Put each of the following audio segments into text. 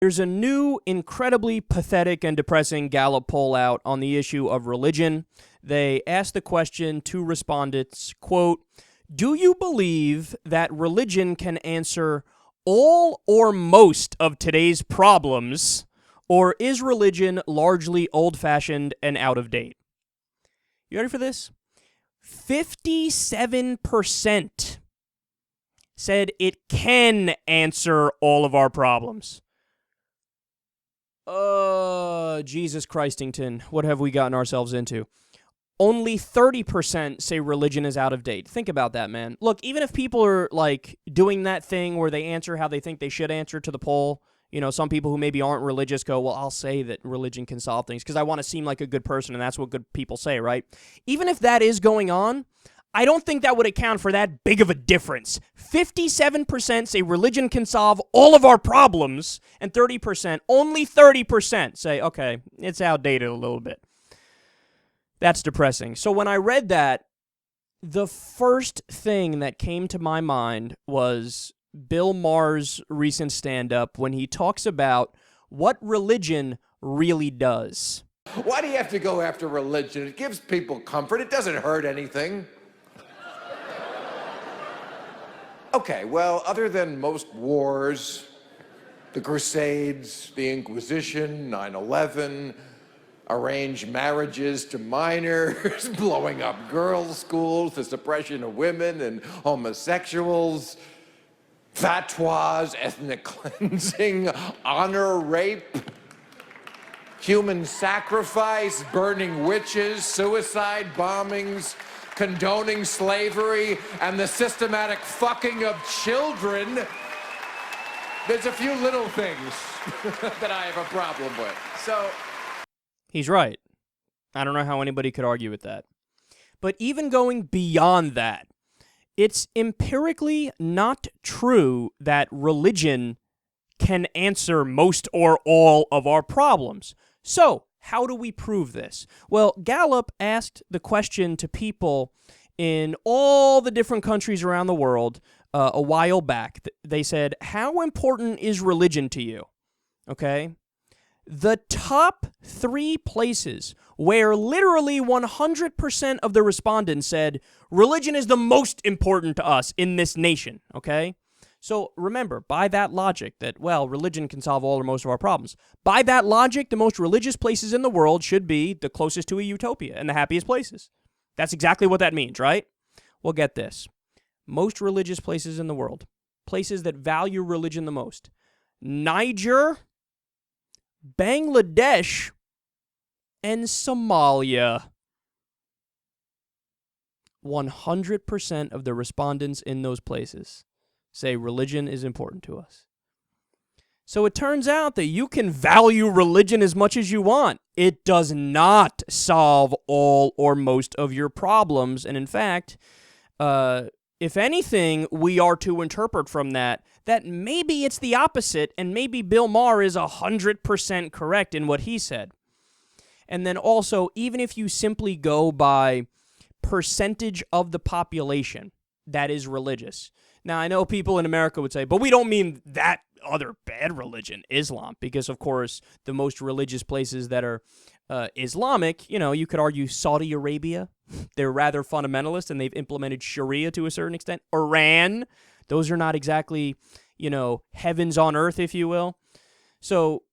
There's a new, incredibly pathetic and depressing Gallup poll out on the issue of religion. They asked the question to respondents, quote, "Do you believe that religion can answer all or most of today's problems, or is religion largely old-fashioned and out of date?" You ready for this? 57% said it can answer all of our problems. Jesus Christington, what have we gotten ourselves into? Only 30% say religion is out of date. Think about that, man. Look, even if people are, like, doing that thing where they answer how they think they should answer to the poll, you know, some people who maybe aren't religious go, well, I'll say that religion can solve things because I want to seem like a good person, and that's what good people say, right? Even if that is going on, I don't think that would account for that big of a difference. 57% say religion can solve all of our problems, and only 30% say, okay, it's outdated a little bit. That's depressing. So when I read that, the first thing that came to my mind was Bill Maher's recent stand-up when he talks about what religion really does. Why do you have to go after religion? It gives people comfort. It doesn't hurt anything. Okay, well, other than most wars, the Crusades, the Inquisition, 9/11, arranged marriages to minors, blowing up girls' schools, the suppression of women and homosexuals, fatwas, ethnic cleansing, honor rape, human sacrifice, burning witches, suicide bombings, condoning slavery, and the systematic fucking of children. There's a few little things that I have a problem with. So he's right. I don't know how anybody could argue with that. But even going beyond that, it's empirically not true that religion can answer most or all of our problems. So, how do we prove this? Well, Gallup asked the question to people in all the different countries around the world a while back. They said, how important is religion to you? Okay? The top 3 places where literally 100% of the respondents said, religion is the most important to us in this nation, okay? So remember, by that logic that, well, religion can solve all or most of our problems, by that logic, the most religious places in the world should be the closest to a utopia and the happiest places. That's exactly what that means, right? Well, get this. Most religious places in the world, places that value religion the most: Niger, Bangladesh, and Somalia. 100% of the respondents in those places say religion is important to us. So it turns out that you can value religion as much as you want. It does not solve all or most of your problems. And in fact, if anything, we are to interpret from that maybe it's the opposite, and maybe Bill Maher is 100% correct in what he said. And then also, even if you simply go by percentage of the population that is religious. Now, I know people in America would say, but we don't mean that other bad religion, Islam, because, of course, the most religious places that are Islamic, you know, you could argue Saudi Arabia. They're rather fundamentalist, and they've implemented Sharia to a certain extent. Iran, those are not exactly, you know, heavens on earth, if you will. So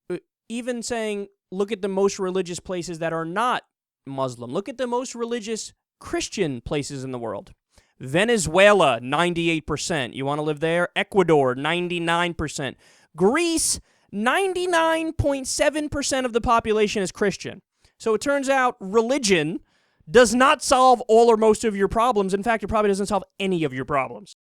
even saying, look at the most religious places that are not Muslim. Look at the most religious Christian places in the world. Venezuela, 98%. You want to live there? Ecuador, 99%. Greece, 99.7% of the population is Christian. So it turns out religion does not solve all or most of your problems. In fact, it probably doesn't solve any of your problems.